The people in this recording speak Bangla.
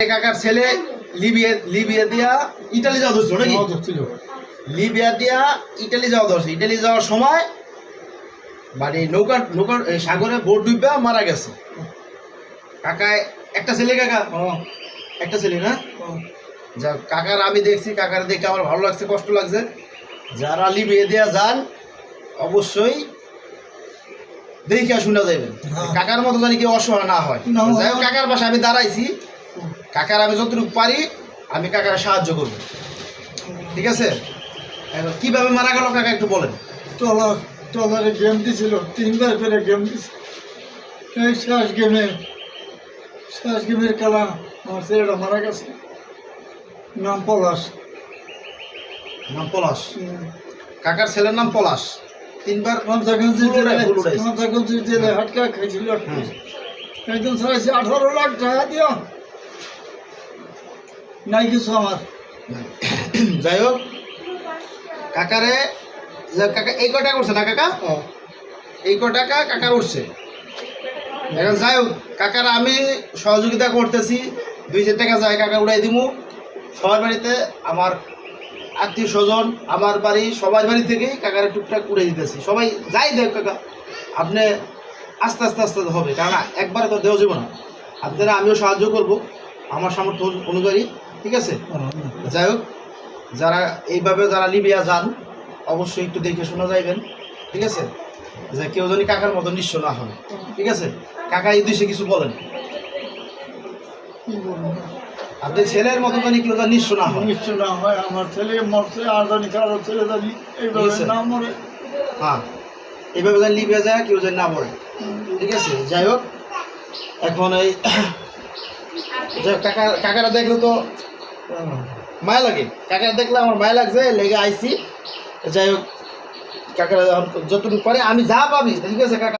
কাকার ছেলে লিবিয়া দিয়া ইটালি যাওয়া ধরছিল নাকি? লিবিয়া দিয়া ইটালি যাওয়া ধরছে। ইটালি যাওয়ার সময় মানে নৌকার সাগরে বোট ডুববা মারা গেছে। কাকায় একটা ছেলে, কাকা একটা ছেলে না? যা কাকার আমি দেখছি, কাকার দেখে আমার ভালো লাগছে, কষ্ট লাগছে। যারা লিবিয়া দিয়া যান অবশ্যই দেখিয়া শোনা যাবেন, কাকার মতো জানি কেউ অসহায় না হয়। যাই হোক, কাকার পাশে আমি দাঁড়াইছি, কাকার আমি যতটুকু পারি আমি কাকার সাহায্য করব, ঠিক আছে? কিভাবে মারা গেল কাকা একটু বলেন। ট্রলারে গেম দিছিল, 3বার করে গেম দিছিল। এই শেষ গেমের খেলা আমার ছেলেটা মারা গেছে। নাম পলাশ। নাম পলাশ? কাকার ছেলের নাম পলাশ। 3বার জেলে হাটকা খাইছিল। একদম ছাড়াইছে 18 লাখ টাকা দিও, নাই কিছু আমার। যাই হোক, কাকারে কাকা এই কটা করছে না কাকা, এই টাকা কাকার উঠছে। এখন যাই হোক, কাকার আমি সহযোগিতা করতেছি, 2,000 টাকা যায় কাকা উড়াই দিব। সবার বাড়িতে আমার আত্মীয় স্বজন, আমার বাড়ি, সবার বাড়ি থেকেই কাকারে টুকটাক উড়ে দিতেছি। সবাই যাই দেখ কাকা, আপনি আস্তে আস্তে আস্তে হবে, কারণ একবারে তো দেওয়া যাবে না। আপনারা আমিও সাহায্য করব আমার সামর্থ্য অনুযায়ী, ঠিক আছে? যাই হোক, যারা এইভাবে যারা লিবিয়া যান অবশ্যই একটু দেখে শোনা যাইবেন, ঠিক আছে? যে কেউ যদি কাকার মতো নিঃস্ব না হয়, ঠিক আছে? কাকা এই দেশে কিছু বলেন, আপনি ছেলের মতো জানি কেউ যেন নিঃস্ব না হয়। নিঃস্ব না হয়, আমার ছেলে মরছে, আর জানি কারো ছেলে জানি এইভাবে না মরে। হ্যাঁ, এইভাবে যেন লিবিয়া যায় কেউ যেন না মরে, ঠিক আছে? যাই হোক, এখন এই কাকারা দেখলে তো মায়া লাগে, কাকারা দেখলে আমার মায়া লাগছে, লেগে আইসি। যাই হোক, কাকারা যতটুকু পারে আমি যা পাবি, ঠিক আছে কাকা?